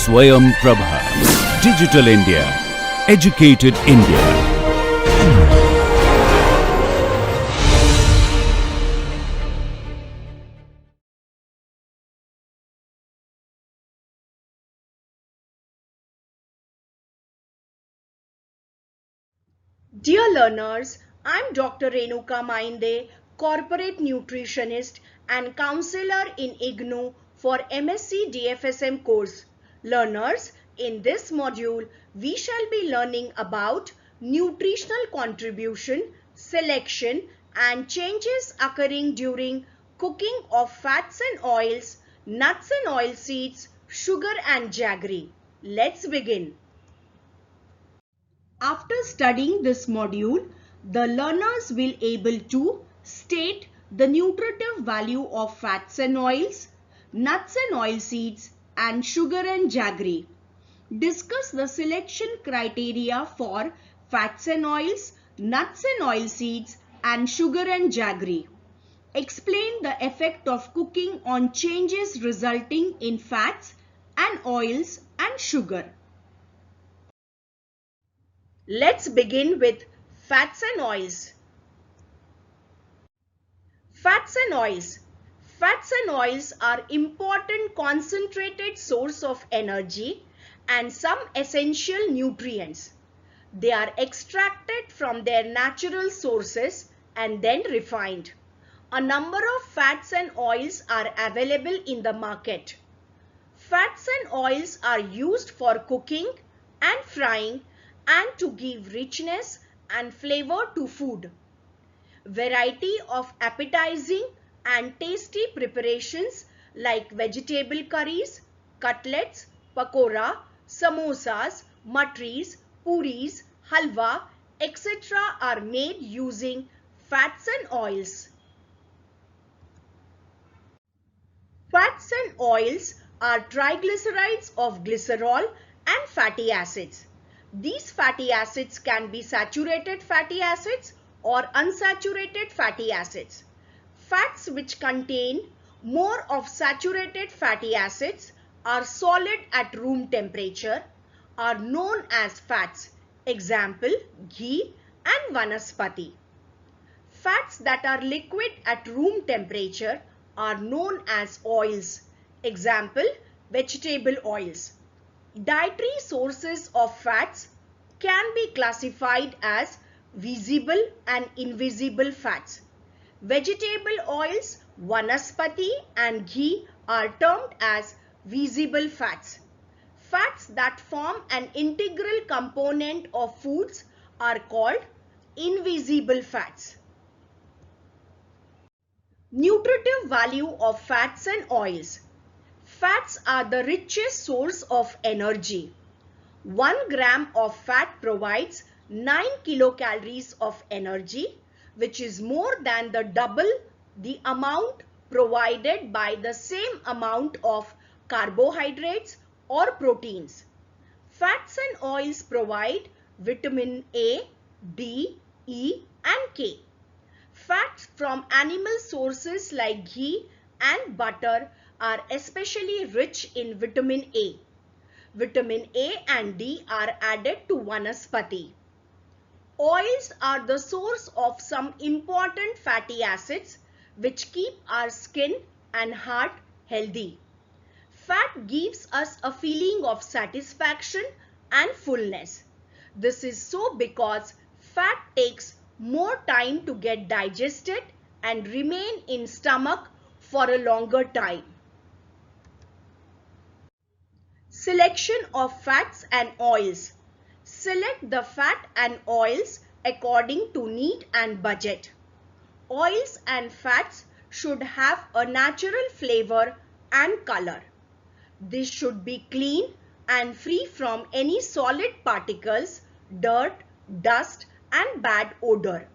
Swayam Prabha. Digital India. Educated India. Dear learners, I'm Dr. Renuka Mainde, Corporate Nutritionist and Counselor in IGNOU for MSc DFSM course. Learners, in this module, we shall be learning about nutritional contribution, selection and changes occurring during cooking of fats and oils, nuts and oilseeds, sugar and jaggery. Let's begin. After studying this module, the learners will able to state the nutritive value of fats and oils, nuts and oilseeds, and sugar and jaggery. Discuss the selection criteria for fats and oils, nuts and oilseeds, and sugar and jaggery. Explain the effect of cooking on changes resulting in fats and oils and sugar. Let's begin with fats and oils. Fats and oils. Fats and oils are important concentrated source of energy and some essential nutrients. They are extracted from their natural sources and then refined. A number of fats and oils are available in the market. Fats and oils are used for cooking and frying and to give richness and flavor to food. Variety of appetizing and tasty preparations like vegetable curries, cutlets, pakora, samosas, matris, puris, halwa, etc. are made using fats and oils. Fats and oils are triglycerides of glycerol and fatty acids. These fatty acids can be saturated fatty acids or unsaturated fatty acids. Fats which contain more of saturated fatty acids are solid at room temperature, are known as fats. Example, ghee and vanaspati. Fats that are liquid at room temperature are known as oils. Example, vegetable oils. Dietary sources of fats can be classified as visible and invisible fats. Vegetable oils, vanaspati and ghee are termed as visible fats. Fats that form an integral component of foods are called invisible fats. Nutritive value of fats and oils. Fats are the richest source of energy. 1 gram of fat provides 9 kilocalories of energy, which is more than the double the amount provided by the same amount of carbohydrates or proteins. Fats and oils provide vitamin A, D, E and K. Fats from animal sources like ghee and butter are especially rich in vitamin A. Vitamin A and D are added to vanaspati. Oils are the source of some important fatty acids which keep our skin and heart healthy. Fat gives us a feeling of satisfaction and fullness. This is so because fat takes more time to get digested and remain in stomach for a longer time. Selection of fats and oils. Select the fat and oils according to need and budget. Oils and fats should have a natural flavor and color. This should be clean and free from any solid particles, dirt, dust and bad odor.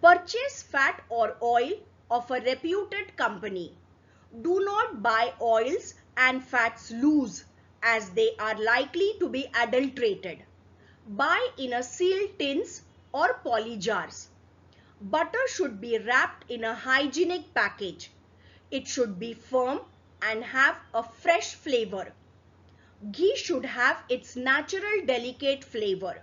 Purchase fat or oil of a reputed company. Do not buy oils and fats loose as they are likely to be adulterated. Buy in a sealed tins or poly jars. Butter should be wrapped in a hygienic package. It should be firm and have a fresh flavor. Ghee should have its natural delicate flavor.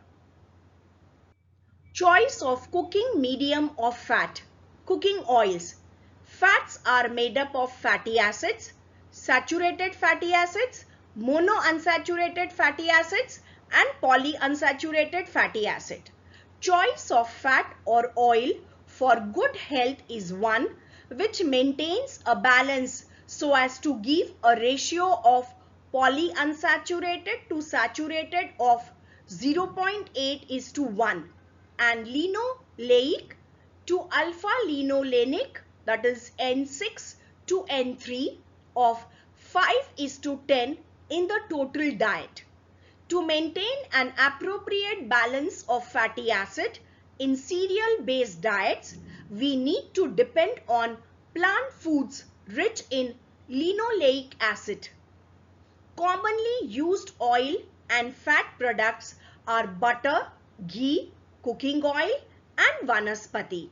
Choice of cooking medium of fat. Cooking oils. Fats are made up of fatty acids, saturated fatty acids, monounsaturated fatty acids and polyunsaturated fatty acid. Choice of fat or oil for good health is one which maintains a balance so as to give a ratio of polyunsaturated to saturated of 0.8:1 and linoleic to alpha-linolenic, that is N6 to N3 of 5:10 in the total diet. To maintain an appropriate balance of fatty acid in cereal-based diets, we need to depend on plant foods rich in linoleic acid. Commonly used oil and fat products are butter, ghee, cooking oil and vanaspati.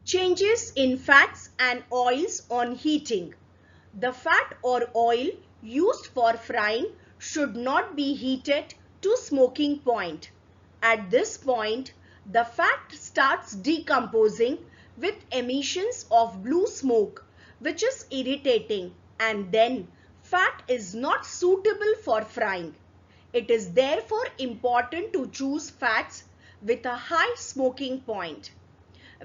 Changes in fats and oils on heating. The fat or oil used for frying should not be heated to smoking point. At this point, the fat starts decomposing with emissions of blue smoke, which is irritating, and then fat is not suitable for frying. It is therefore important to choose fats with a high smoking point.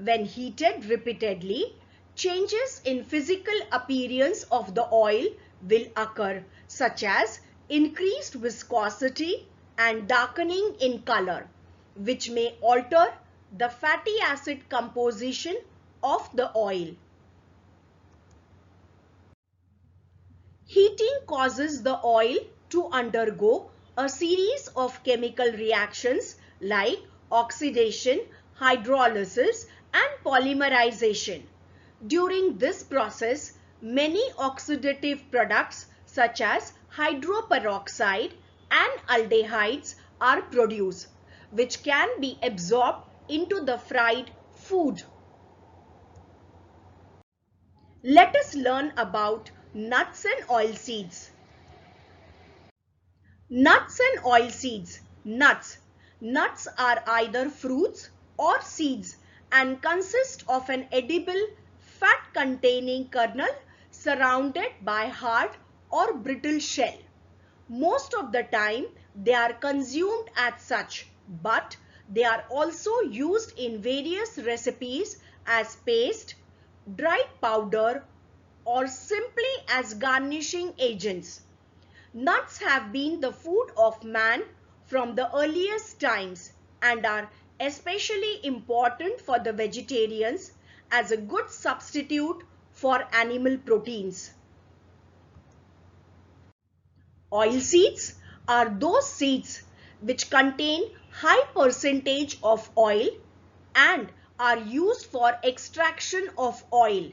When heated repeatedly, changes in physical appearance of the oil will occur, such as increased viscosity and darkening in color, which may alter the fatty acid composition of the oil. Heating causes the oil to undergo a series of chemical reactions like oxidation, hydrolysis and polymerization. During this process, many oxidative products such as hydroperoxide and aldehydes are produced, which can be absorbed into the fried food. Let us learn about nuts and oilseeds. Nuts and oilseeds. Nuts. Nuts are either fruits or seeds and consist of an edible fat-containing kernel surrounded by hard or brittle shell. Most of the time they are consumed as such, but they are also used in various recipes as paste, dried powder, or simply as garnishing agents. Nuts have been the food of man from the earliest times and are especially important for the vegetarians as a good substitute for animal proteins. Oilseeds are those seeds which contain high percentage of oil and are used for extraction of oil.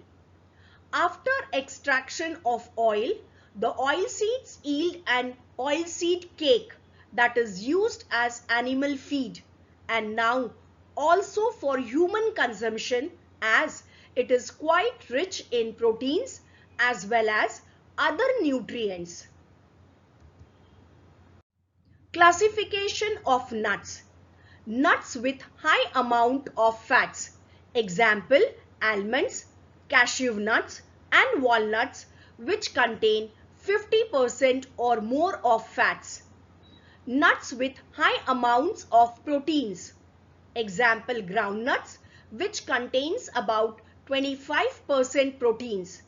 After extraction of oil, the oilseeds yield an oilseed cake that is used as animal feed and now also for human consumption as it is quite rich in proteins as well as other nutrients. Classification of nuts. Nuts with high amount of fats. Example, almonds, cashew nuts and walnuts which contain 50% or more of fats. Nuts with high amounts of proteins. Example, groundnuts which contains about 25% proteins.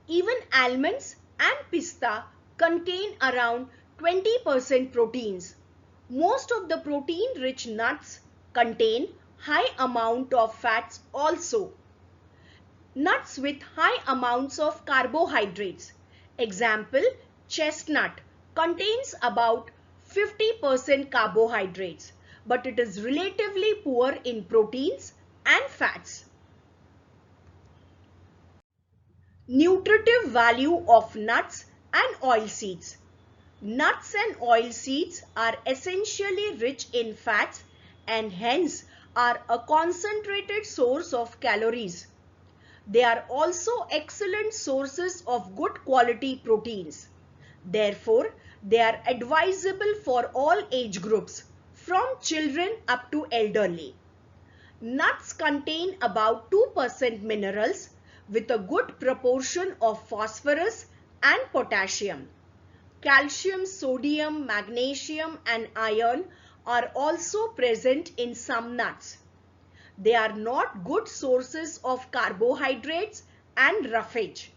Even almonds and pista contain around 20% proteins. Most of the protein-rich nuts contain high amount of fats also. Nuts with high amounts of carbohydrates. Example, chestnut contains about 50% carbohydrates, but it is relatively poor in proteins and fats. Nutritive value of nuts and oilseeds. Nuts and oilseeds are essentially rich in fats and hence are a concentrated source of calories. They are also excellent sources of good quality proteins. Therefore, they are advisable for all age groups, from children up to elderly. Nuts contain about 2% minerals with a good proportion of phosphorus and potassium. Calcium, sodium, magnesium and iron are also present in some nuts. They are not good sources of carbohydrates and roughage.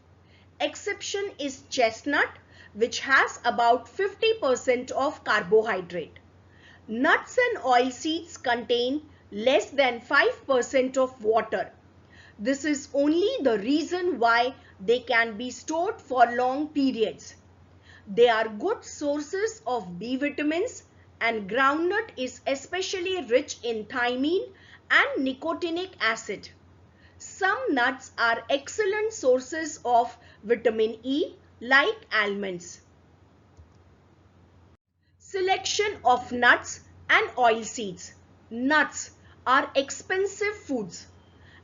Exception is chestnut, which has about 50% of carbohydrate. Nuts and oilseeds contain less than 5% of water. This is only the reason why they can be stored for long periods. They are good sources of B vitamins, and groundnut is especially rich in thiamine and nicotinic acid. Some nuts are excellent sources of vitamin E, like almonds. Selection of nuts and oilseeds. Nuts are expensive foods.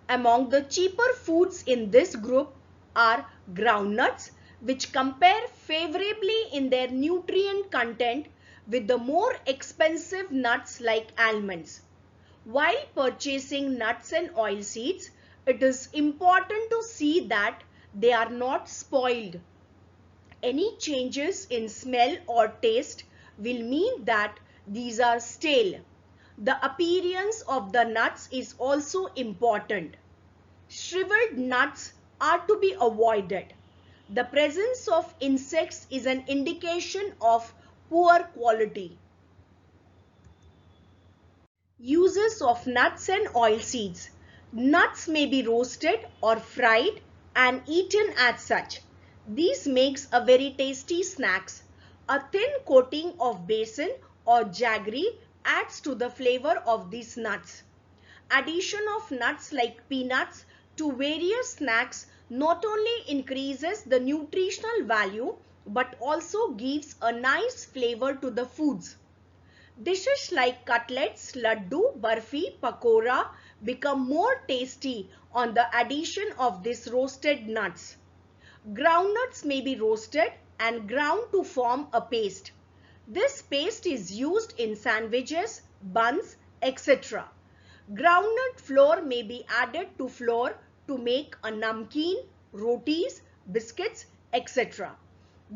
Among the cheaper foods in this group are groundnuts, which compare favorably in their nutrient content with the more expensive nuts like almonds. While purchasing nuts and oilseeds, it is important to see that they are not spoiled. Any changes in smell or taste will mean that these are stale. The appearance of the nuts is also important. Shriveled nuts are to be avoided. The presence of insects is an indication of poor quality. Uses of nuts and oilseeds. Nuts may be roasted or fried and eaten as such. This makes a very tasty snacks. A thin coating of besan or jaggery adds to the flavor of these nuts. Addition of nuts like peanuts to various snacks not only increases the nutritional value but also gives a nice flavor to the foods. Dishes like cutlets, laddu, barfi, pakora become more tasty on the addition of these roasted nuts. Groundnuts may be roasted and ground to form a paste. This paste is used in sandwiches, buns, etc. Groundnut flour may be added to flour to make a namkeen, rotis, biscuits, etc.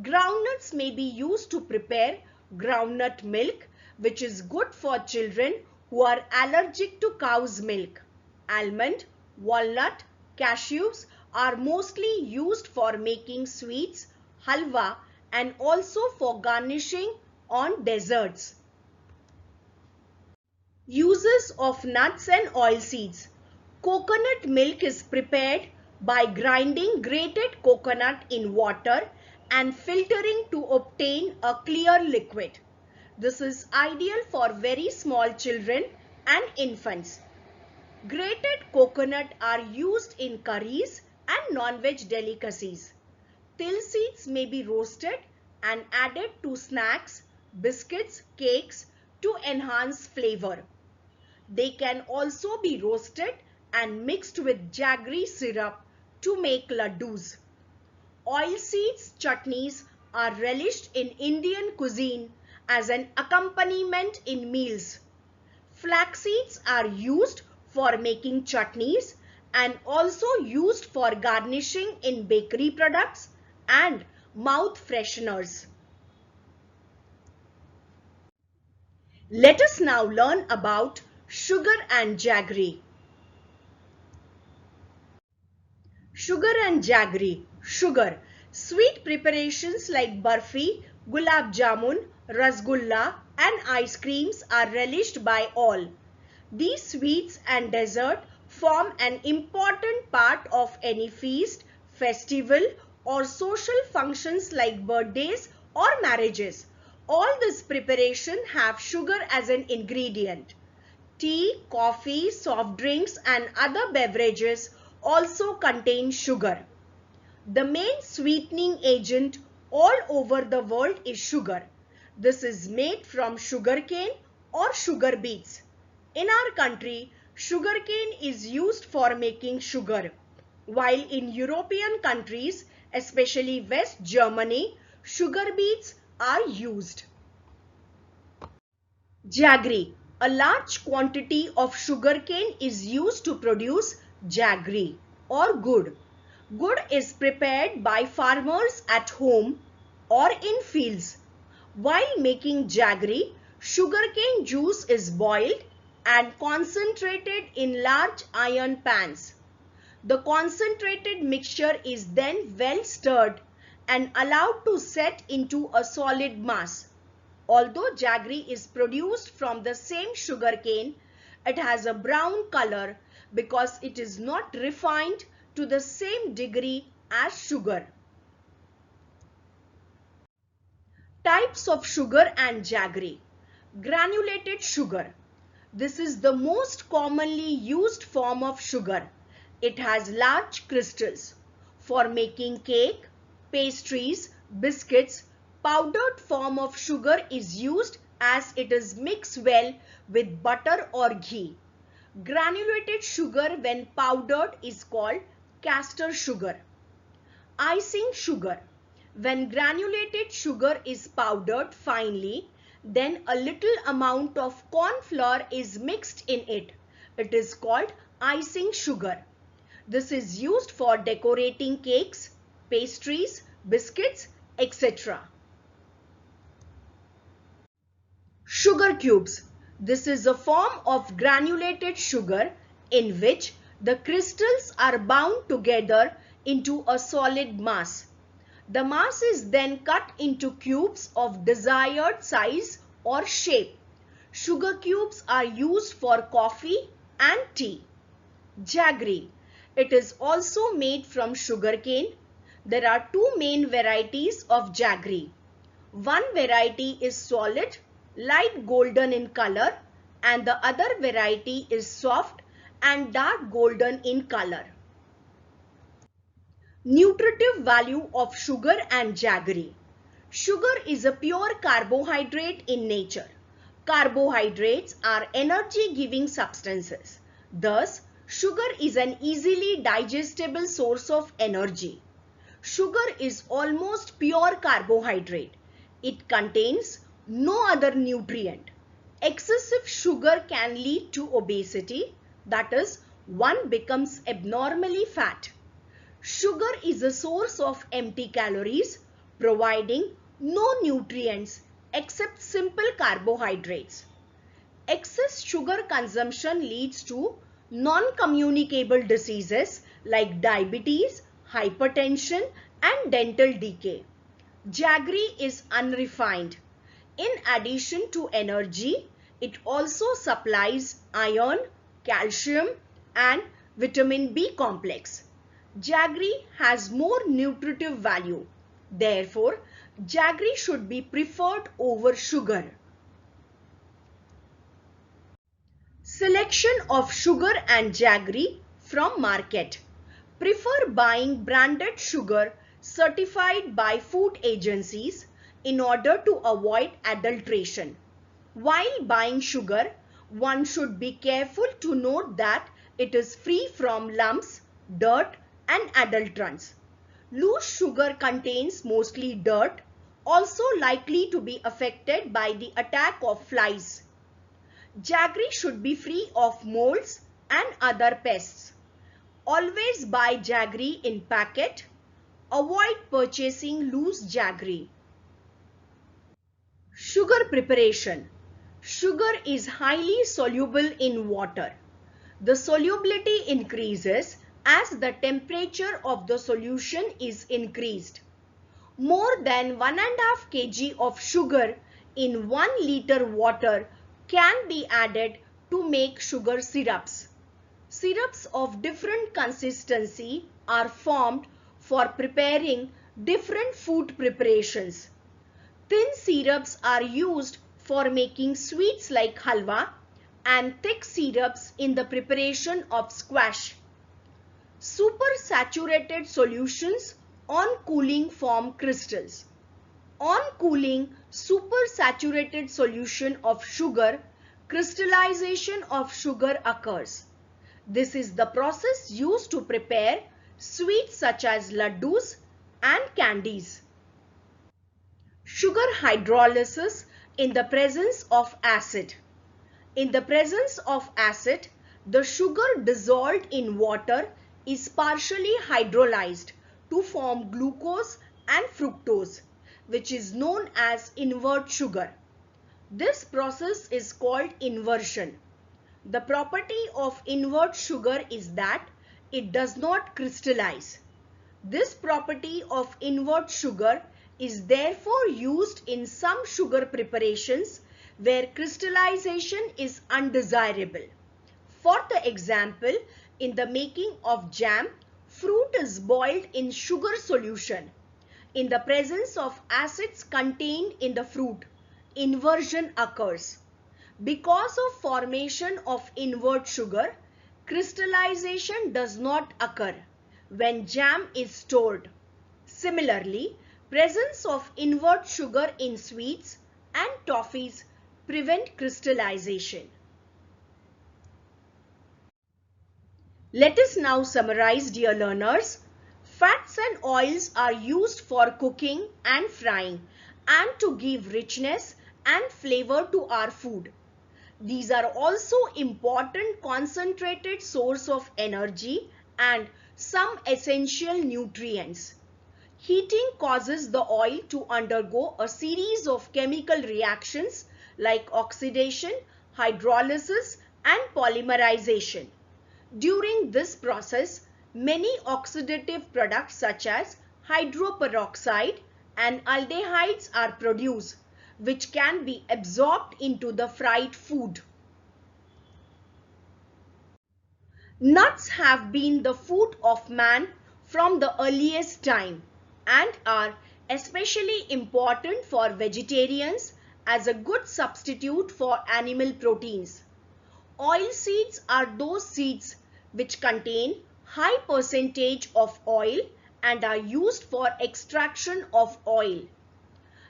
Groundnuts may be used to prepare groundnut milk, which is good for children who are allergic to cow's milk. Almond, walnut, cashews are mostly used for making sweets, halwa, and also for garnishing on desserts. Uses of nuts and oilseeds. Coconut milk is prepared by grinding grated coconut in water and filtering to obtain a clear liquid. This is ideal for very small children and infants. Grated coconut are used in curries and non-veg delicacies. Til seeds may be roasted and added to snacks, biscuits, cakes to enhance flavor. They can also be roasted and mixed with jaggery syrup to make laddus. Oilseeds chutneys are relished in Indian cuisine as an accompaniment in meals. Flax seeds are used for making chutneys and also used for garnishing in bakery products and mouth fresheners. Let us now learn about sugar and jaggery. Sugar and jaggery. Sugar. Sweet preparations like barfi, gulab jamun, rasgulla and ice creams are relished by all. These sweets and dessert form an important part of any feast, festival or social functions like birthdays or marriages. All this preparation have sugar as an ingredient. Tea, coffee, soft drinks and other beverages also contain sugar. The main sweetening agent all over the world is sugar. This is made from sugarcane or sugar beets. In our country, sugarcane is used for making sugar, while in European countries, especially West Germany, sugar beets are used. Jaggery. A large quantity of sugarcane is used to produce jaggery or gur. Gur is prepared by farmers at home or in fields. While making jaggery, sugarcane juice is boiled and concentrated in large iron pans. The concentrated mixture is then well stirred and allowed to set into a solid mass. Although jaggery is produced from the same sugarcane, it has a brown color because it is not refined to the same degree as sugar. Types of sugar and jaggery. Granulated sugar. This is the most commonly used form of sugar. It has large crystals. For making cake, pastries, biscuits, powdered form of sugar is used as it is mixed well with butter or ghee. Granulated sugar when powdered is called castor sugar. Icing sugar. When granulated sugar is powdered finely, then a little amount of corn flour is mixed in it. It is called icing sugar. This is used for decorating cakes, pastries, biscuits, etc. Sugar cubes. This is a form of granulated sugar in which the crystals are bound together into a solid mass. The mass is then cut into cubes of desired size or shape. Sugar cubes are used for coffee and tea. Jaggery. It is also made from sugarcane. There are two main varieties of jaggery. One variety is solid, light golden in color, and the other variety is soft and dark golden in color. Nutritive value of sugar and jaggery. Sugar is a pure carbohydrate in nature. Carbohydrates are energy-giving substances. Thus, sugar is an easily digestible source of energy. Sugar is almost pure carbohydrate. It contains no other nutrient. Excessive sugar can lead to obesity, that is, one becomes abnormally fat. Sugar is a source of empty calories, providing no nutrients except simple carbohydrates. Excess sugar consumption leads to non-communicable diseases like diabetes, hypertension, and dental decay. Jaggery is unrefined. In addition to energy, it also supplies iron, calcium, and vitamin B complex. Jaggery has more nutritive value. Therefore, jaggery should be preferred over sugar. Selection of sugar and jaggery from market. Prefer buying branded sugar certified by food agencies in order to avoid adulteration. While buying sugar, one should be careful to note that it is free from lumps, dirt, and adulterants. Loose sugar contains mostly dirt, also likely to be affected by the attack of flies. Jaggery should be free of molds and other pests. Always buy jaggery in packet. Avoid purchasing loose jaggery. Sugar preparation. Sugar is highly soluble in water. The solubility increases as the temperature of the solution is increased. More than 1.5 kg of sugar in 1 liter water can be added to make sugar syrups. Syrups of different consistency are formed for preparing different food preparations. Thin syrups are used for making sweets like halwa and thick syrups in the preparation of squash. Supersaturated solutions on cooling form crystals. On cooling, supersaturated solution of sugar, crystallization of sugar occurs. This is the process used to prepare sweets such as laddus and candies. Sugar hydrolysis in the presence of acid. In the presence of acid, the sugar dissolved in water is partially hydrolyzed to form glucose and fructose, which is known as invert sugar. This process is called inversion. The property of invert sugar is that it does not crystallize. This property of invert sugar is therefore used in some sugar preparations where crystallization is undesirable. For the example, in the making of jam, fruit is boiled in sugar solution. In the presence of acids contained in the fruit, inversion occurs. Because of formation of invert sugar, crystallization does not occur when jam is stored. Similarly, presence of invert sugar in sweets and toffees prevent crystallization. Let us now summarize, dear learners. Fats and oils are used for cooking and frying and to give richness and flavor to our food. These are also important concentrated source of energy and some essential nutrients. Heating causes the oil to undergo a series of chemical reactions like oxidation, hydrolysis, and polymerization. During this process, many oxidative products such as hydroperoxide and aldehydes are produced, which can be absorbed into the fried food. Nuts have been the food of man from the earliest time and are especially important for vegetarians as a good substitute for animal proteins. Oil seeds are those seeds which contain high percentage of oil and are used for extraction of oil.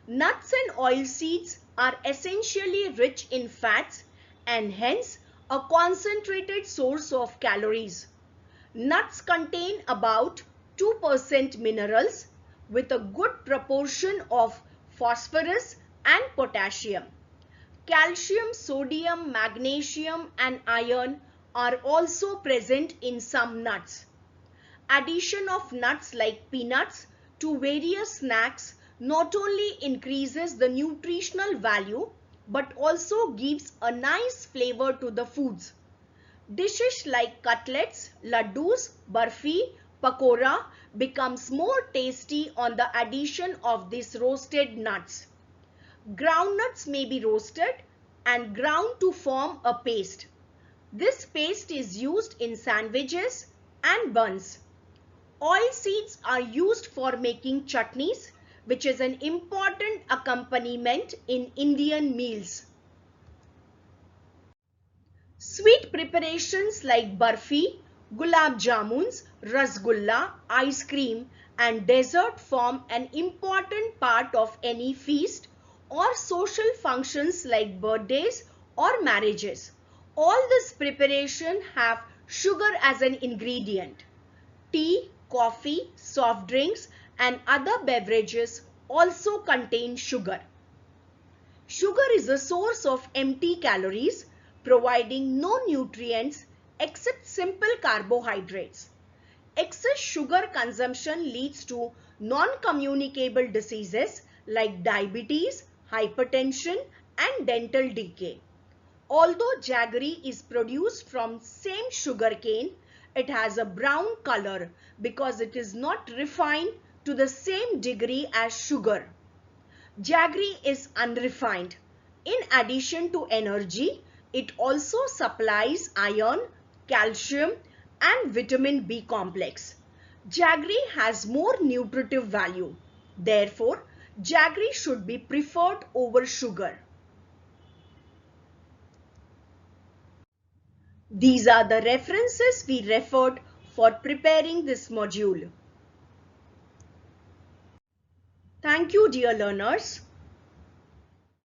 Nuts and oil seeds are essentially rich in fats and hence a concentrated source of calories. Nuts contain about 2% minerals with a good proportion of phosphorus and potassium. Calcium, sodium, magnesium and iron are also present in some nuts. Addition of nuts like peanuts to various snacks not only increases the nutritional value but also gives a nice flavor to the foods. Dishes like cutlets, laddus, barfi, pakora becomes more tasty on the addition of these roasted nuts. Groundnuts may be roasted and ground to form a paste. This paste is used in sandwiches and buns. Oil seeds are used for making chutneys, which is an important accompaniment in Indian meals. Sweet preparations like barfi, gulab jamuns, rasgulla, ice cream and dessert form an important part of any feast or social functions like birthdays or marriages. All this preparation have sugar as an ingredient. Tea, coffee, soft drinks and other beverages also contain sugar. Sugar is a source of empty calories, providing no nutrients except simple carbohydrates. Excess sugar consumption leads to non-communicable diseases like diabetes, hypertension and dental decay. Although jaggery is produced from same sugar cane, it has a brown color because it is not refined to the same degree as sugar. Jaggery is unrefined. In addition to energy, it also supplies iron, calcium and vitamin B complex. Jaggery has more nutritive value. Therefore, jaggery should be preferred over sugar. These are the references we referred for preparing this module. Thank you, dear learners.